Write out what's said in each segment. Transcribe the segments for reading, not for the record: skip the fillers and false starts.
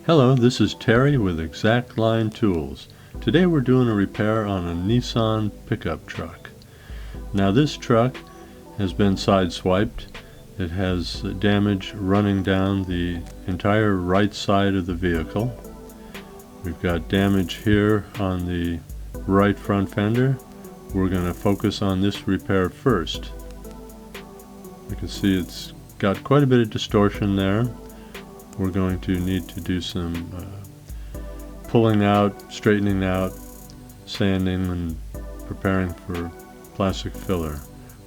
Hello, this is Terry with Exact Line Tools. Today we're doing a repair on a Nissan pickup truck. Now this truck has been sideswiped. It has damage running down the entire right side of the vehicle. We've got damage here on the right front fender. We're going to focus on this repair first. You can see it's got quite a bit of distortion there. We're going to need to do some pulling out, straightening out, sanding, and preparing for plastic filler.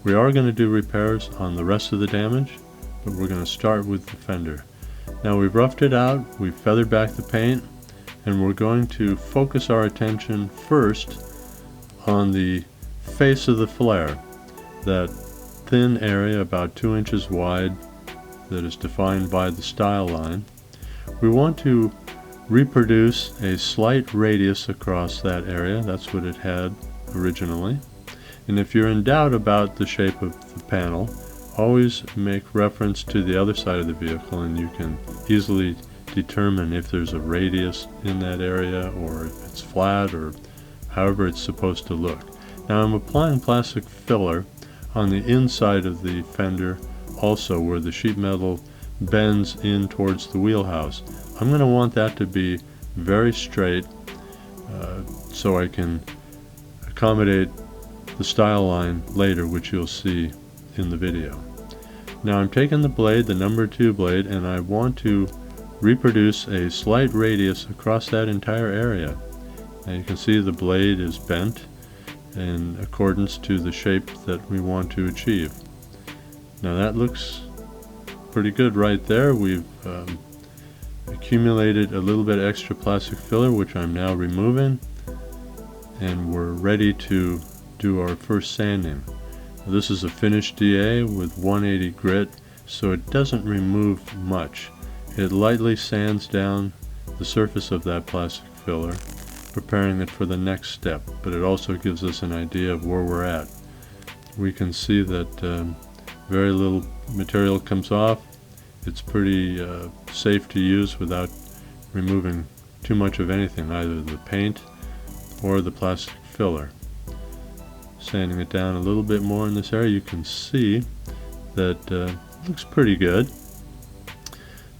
We are going to do repairs on the rest of the damage, but we're going to start with the fender. Now we've roughed it out, we've feathered back the paint, and we're going to focus our attention first on the face of the flare, that thin area about 2 inches wide that is defined by the style line. We want to reproduce a slight radius across that area. That's what it had originally. And if you're in doubt about the shape of the panel, always make reference to the other side of the vehicle and you can easily determine if there's a radius in that area or if it's flat or however it's supposed to look. Now I'm applying plastic filler on the inside of the fender also, where the sheet metal bends in towards the wheelhouse. I'm going to want that to be very straight so I can accommodate the style line later, which you'll see in the video. Now I'm taking the blade, the number 2 blade, and I want to reproduce a slight radius across that entire area. Now you can see the blade is bent in accordance to the shape that we want to achieve. Now that looks pretty good right there. We've accumulated a little bit extra plastic filler, which I'm now removing, and we're ready to do our first sanding. Now, this is a finished DA with 180 grit, so it doesn't remove much. It lightly sands down the surface of that plastic filler, preparing it for the next step, but it also gives us an idea of where we're at. We can see that very little material comes off. It's pretty safe to use without removing too much of anything, either the paint or the plastic filler. Sanding it down a little bit more in this area, you can see that it looks pretty good.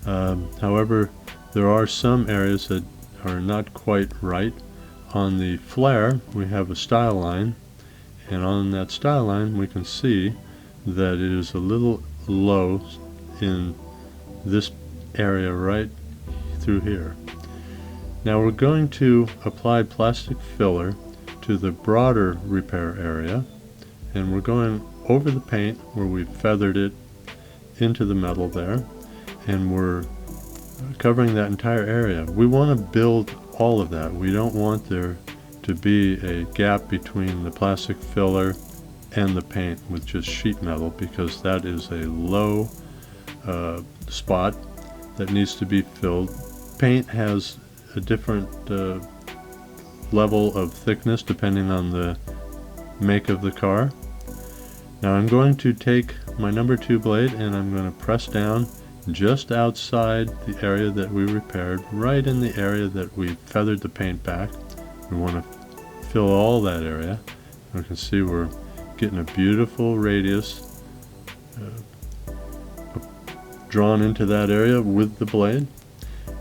However, there are some areas that are not quite right. On the flare we have a style line, and on that style line we can see that it is a little low in this area right through here. Now we're going to apply plastic filler to the broader repair area, and we're going over the paint where we've feathered it into the metal there, and we're covering that entire area. We want to build all of that. We don't want there to be a gap between the plastic filler and the paint with just sheet metal, because that is a low spot that needs to be filled. Paint has a different level of thickness depending on the make of the car. Now I'm going to take my number 2 blade and I'm going to press down just outside the area that we repaired, right in the area that we feathered the paint back. We want to fill all that area. You can see we're getting a beautiful radius drawn into that area with the blade.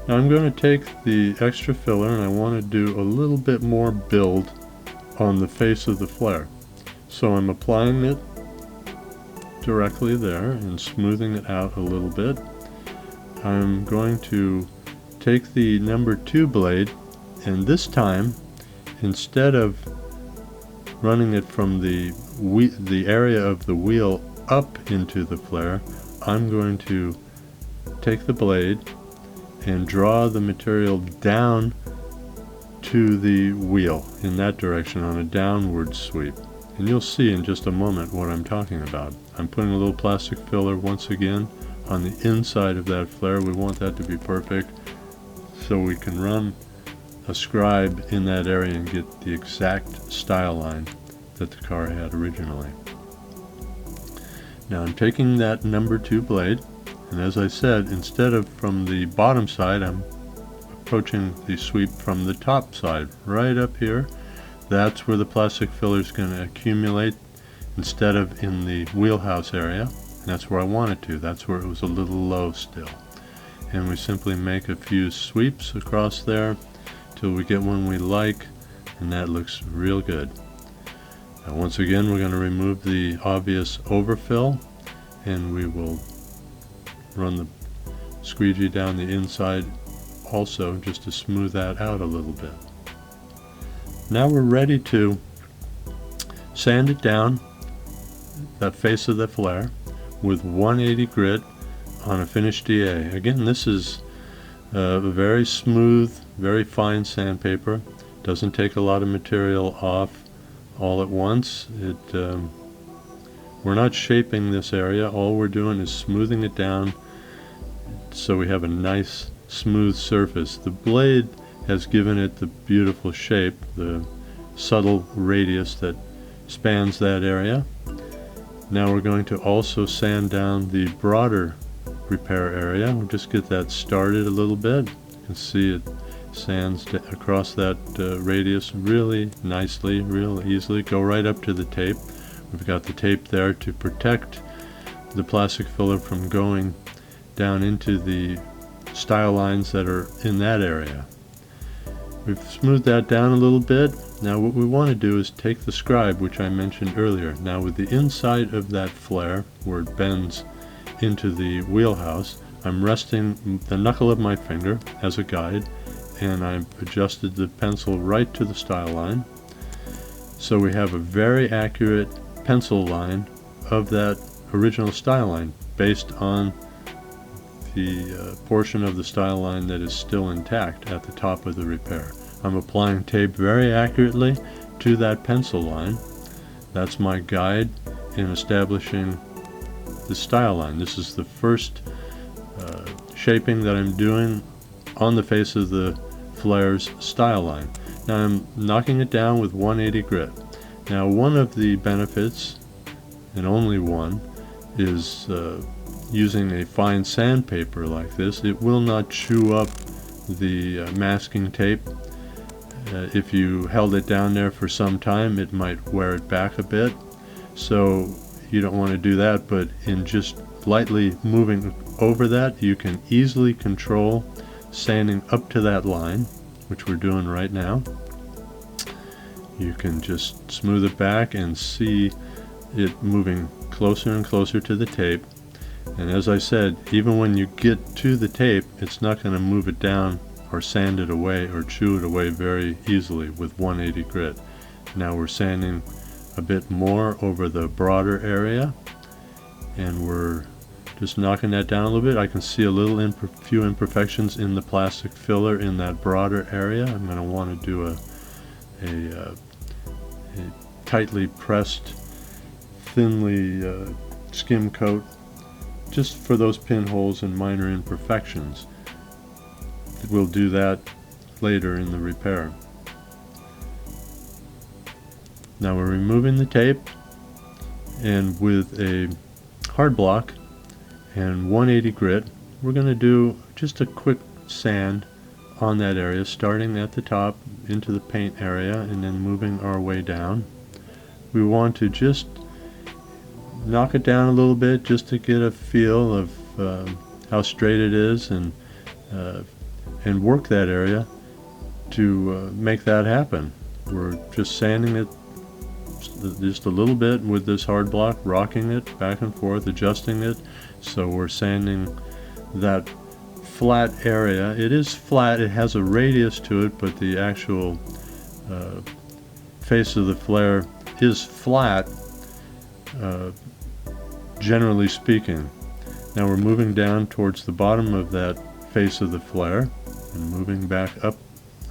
Now I'm going to take the extra filler and I want to do a little bit more build on the face of the flare. So I'm applying it directly there and smoothing it out a little bit. I'm going to take the number 2 blade, and this time, instead of running it from the area of the wheel up into the flare, I'm going to take the blade and draw the material down to the wheel in that direction on a downward sweep. And you'll see in just a moment what I'm talking about. I'm putting a little plastic filler once again on the inside of that flare. We want that to be perfect so we can run a scribe in that area and get the exact style line that the car had originally. Now I'm taking that number 2 blade, and as I said, instead of from the bottom side, I'm approaching the sweep from the top side, right up here. That's where the plastic filler is going to accumulate instead of in the wheelhouse area. And that's where I want it to. That's where it was a little low still. And we simply make a few sweeps across there till we get one we like, and that looks real good. Now once again, we're going to remove the obvious overfill, and we will run the squeegee down the inside also, just to smooth that out a little bit. Now we're ready to sand it down, that face of the flare, with 180 grit on a finished DA. Again, this is a very smooth, very fine sandpaper. Doesn't take a lot of material off all at once. We're not shaping this area. All we're doing is smoothing it down so we have a nice smooth surface. The blade has given it the beautiful shape, the subtle radius that spans that area. Now we're going to also sand down the broader repair area. We'll just get that started a little bit. You can see it sands across that radius really nicely, real easily. Go right up to the tape. We've got the tape there to protect the plastic filler from going down into the style lines that are in that area. We've smoothed that down a little bit. Now what we want to do is take the scribe, which I mentioned earlier. Now with the inside of that flare, where it bends into the wheelhouse, I'm resting the knuckle of my finger as a guide, and I've adjusted the pencil right to the style line. So we have a very accurate pencil line of that original style line based on the portion of the style line that is still intact at the top of the repair. I'm applying tape very accurately to that pencil line. That's my guide in establishing the style line. This is the first shaping that I'm doing on the face of the flare's style line. Now I'm knocking it down with 180 grit. Now one of the benefits, and only one, is using a fine sandpaper like this. It will not chew up the masking tape. If you held it down there for some time, it might wear it back a bit. So you don't want to do that, but in just lightly moving over that, you can easily control sanding up to that line, which we're doing right now. You can just smooth it back and see it moving closer and closer to the tape. And as I said, even when you get to the tape, it's not going to move it down or sand it away or chew it away very easily with 180 grit. Now we're sanding a bit more over the broader area, and we're just knocking that down a little bit. I can see a few imperfections in the plastic filler in that broader area. I'm going to want to do a tightly pressed, thinly skim coat just for those pinholes and minor imperfections. We'll do that later in the repair. Now we're removing the tape, and with a hard block and 180 grit, we're going to do just a quick sand on that area, starting at the top into the paint area and then moving our way down. We want to just knock it down a little bit just to get a feel of how straight it is, and work that area to make that happen. We're just sanding it just a little bit with this hard block, rocking it back and forth, adjusting it. So we're sanding that flat area. It is flat, it has a radius to it, but the actual face of the flare is flat, generally speaking. Now we're moving down towards the bottom of that face of the flare and moving back up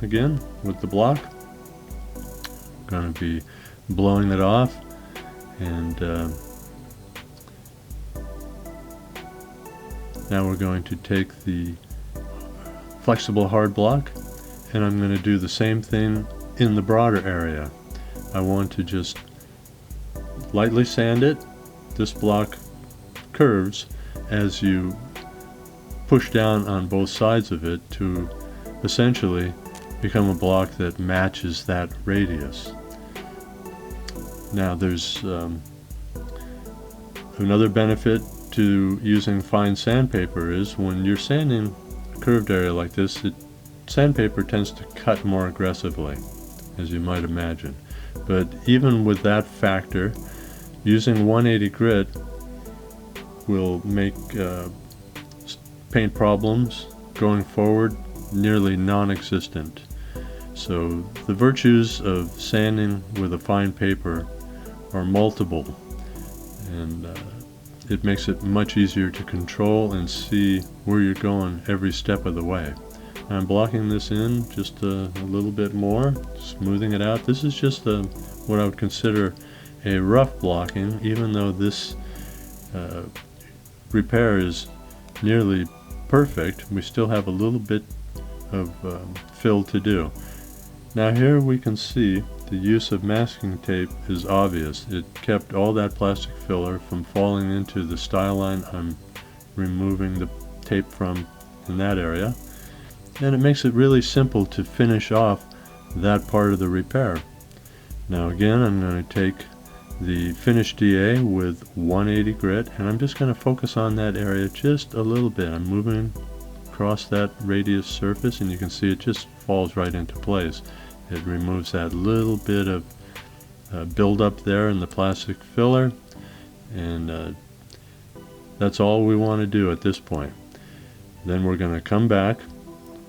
again with the block. Going to be blowing it off, and now we're going to take the flexible hard block, and I'm going to do the same thing in the broader area. I want to just lightly sand it. This block curves as you push down on both sides of it to essentially become a block that matches that radius. Now there's another benefit to using fine sandpaper is when you're sanding a curved area like this, sandpaper tends to cut more aggressively, as you might imagine. But even with that factor, using 180 grit will make paint problems going forward nearly non-existent. So the virtues of sanding with a fine paper are multiple, and it makes it much easier to control and see where you're going every step of the way. I'm blocking this in just a little bit more, smoothing it out. This is just what I would consider a rough blocking, even though this repair is nearly perfect. We still have a little bit of fill to do. Now here we can see the use of masking tape is obvious. It kept all that plastic filler from falling into the style line I'm removing the tape from in that area, and it makes it really simple to finish off that part of the repair. Now again, I'm going to take the finish DA with 180 grit, and I'm just going to focus on that area just a little bit. I'm moving across that radius surface, and you can see it just falls right into place. It removes that little bit of buildup there in the plastic filler, and that's all we want to do at this point. Then we're going to come back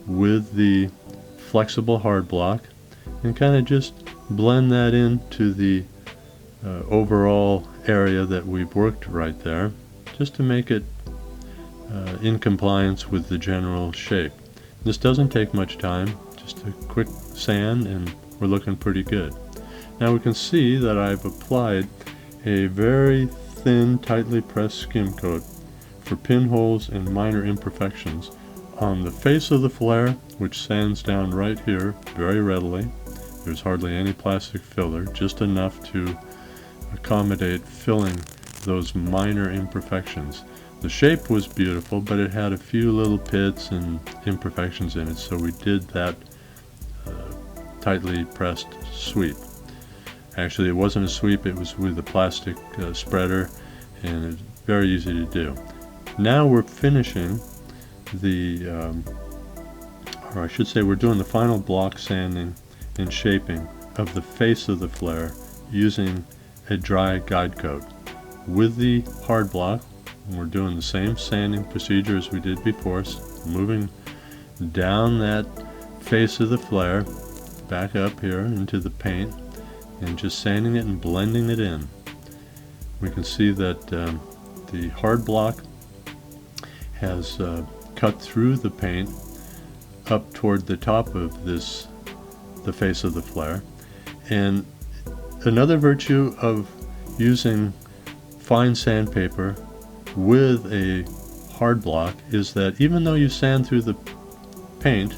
with the flexible hard block and kind of just blend that into the overall area that we've worked right there, just to make it in compliance with the general shape. This doesn't take much time, just a quick sand, and we're looking pretty good. Now we can see that I've applied a very thin, tightly pressed skim coat for pinholes and minor imperfections on the face of the flare, which sands down right here very readily. There's hardly any plastic filler, just enough to accommodate filling those minor imperfections. The shape was beautiful, but it had a few little pits and imperfections in it, so we did that tightly pressed sweep. Actually, it wasn't a sweep, it was with a plastic spreader, and it's very easy to do. Now we're finishing the, or I should say we're doing the final block sanding and shaping of the face of the flare using a dry guide coat. With the hard block, we're doing the same sanding procedure as we did before, moving down that face of the flare, back up here into the paint, and just sanding it and blending it in. We can see that the hard block has cut through the paint up toward the top of the face of the flare. And another virtue of using fine sandpaper with a hard block is that even though you sand through the paint,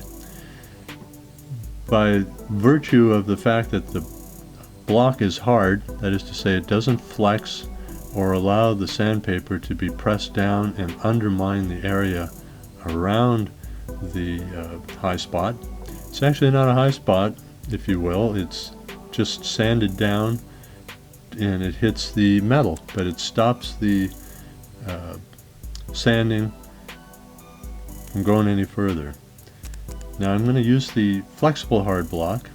by virtue of the fact that the block is hard, that is to say it doesn't flex or allow the sandpaper to be pressed down and undermine the area around the high spot. It's actually not a high spot, if you will. It's just sanded down and it hits the metal, but it stops the sanding from going any further. Now I'm going to use the flexible hard block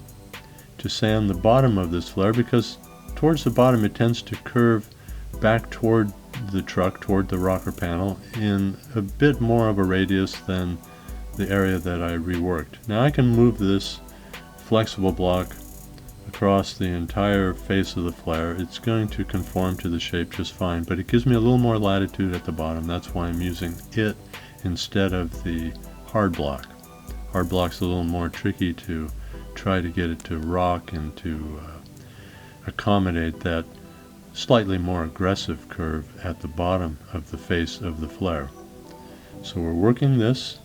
to sand the bottom of this flare, because towards the bottom it tends to curve back toward the truck, toward the rocker panel, in a bit more of a radius than the area that I reworked. Now I can move this flexible block across the entire face of the flare. It's going to conform to the shape just fine, but it gives me a little more latitude at the bottom. That's why I'm using it instead of the hard block. Hard block's a little more tricky to try to get it to rock and to accommodate that slightly more aggressive curve at the bottom of the face of the flare. So we're working this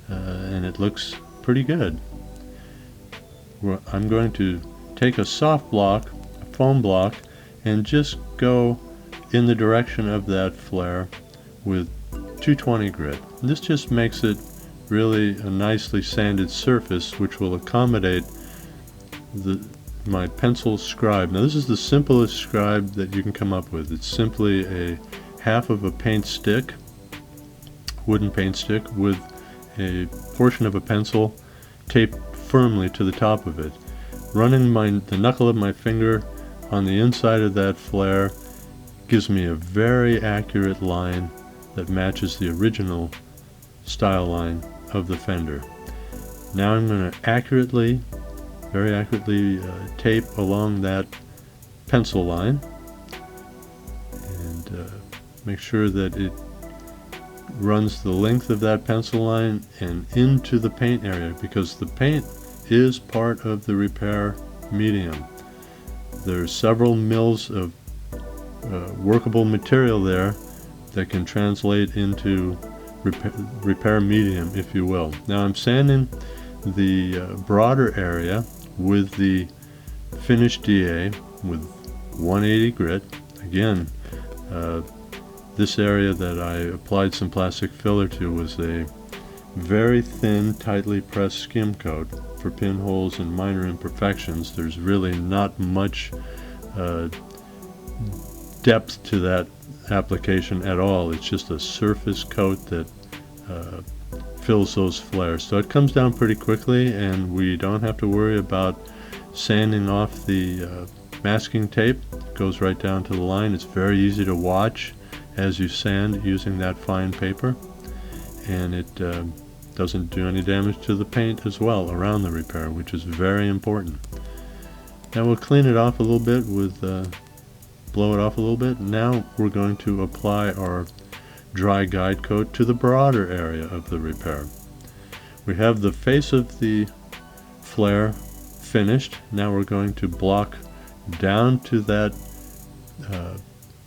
and it looks pretty good. I'm going to take a soft block, a foam block, and just go in the direction of that flare with 220 grit. This just makes it really a nicely sanded surface which will accommodate my pencil scribe. Now this is the simplest scribe that you can come up with. It's simply a half of a paint stick, wooden paint stick, with a portion of a pencil taped firmly to the top of it. Running the knuckle of my finger on the inside of that flare gives me a very accurate line that matches the original style line of the fender. Now I'm going to very accurately tape along that pencil line and make sure that it runs the length of that pencil line and into the paint area, because the paint is part of the repair medium. There's several mils of workable material there that can translate into repair medium, if you will. Now I'm sanding the broader area with the finished DA with 180 grit. Again, this area that I applied some plastic filler to was a very thin, tightly pressed skim coat for pinholes and minor imperfections. There's really not much depth to that application at all. It's just a surface coat that fills those flares. So it comes down pretty quickly, and we don't have to worry about sanding off the masking tape. It goes right down to the line. It's very easy to watch as you sand using that fine paper, and it doesn't do any damage to the paint as well around the repair, which is very important. Now we'll clean it off a little bit with blow it off a little bit. Now we're going to apply our dry guide coat to the broader area of the repair. We have the face of the flare finished. Now we're going to block down to that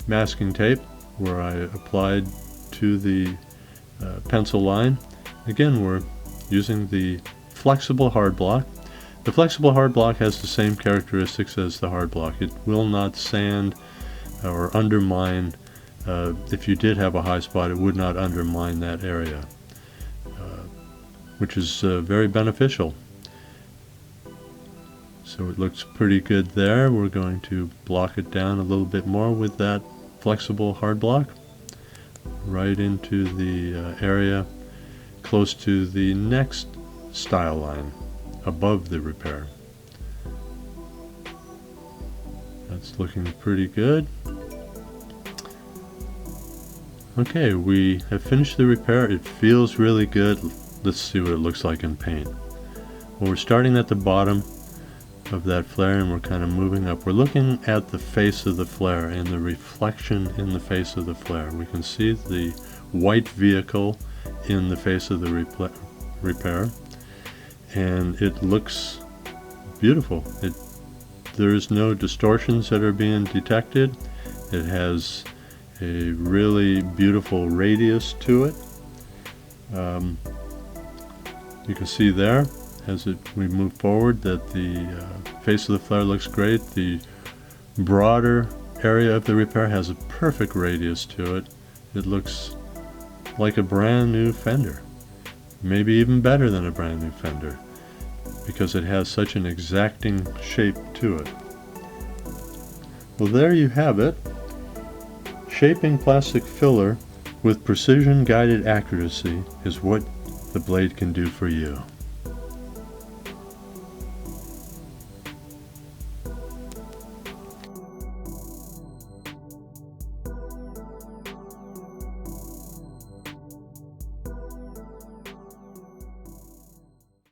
masking tape where I applied to the pencil line. Again, we're using the flexible hard block. The flexible hard block has the same characteristics as the hard block. It will not sand or undermine. If you did have a high spot, it would not undermine that area, which is very beneficial. So it looks pretty good there. We're going to block it down a little bit more with that flexible hard block right into the area close to the next style line above the repair. That's looking pretty good. Okay, we have finished the repair. It feels really good. Let's see what it looks like in paint. Well, we're starting at the bottom of that flare and we're kind of moving up. We're looking at the face of the flare and the reflection in the face of the flare. We can see the white vehicle in the face of the repair, and it looks beautiful. There's no distortions that are being detected. It has a really beautiful radius to it. You can see there as we move forward that the face of the flare looks great. The broader area of the repair has a perfect radius to it. It looks like a brand new fender, maybe even better than a brand new fender, because it has such an exacting shape to it. Well, there you have it. Shaping plastic filler with precision guided accuracy is what the blade can do for you.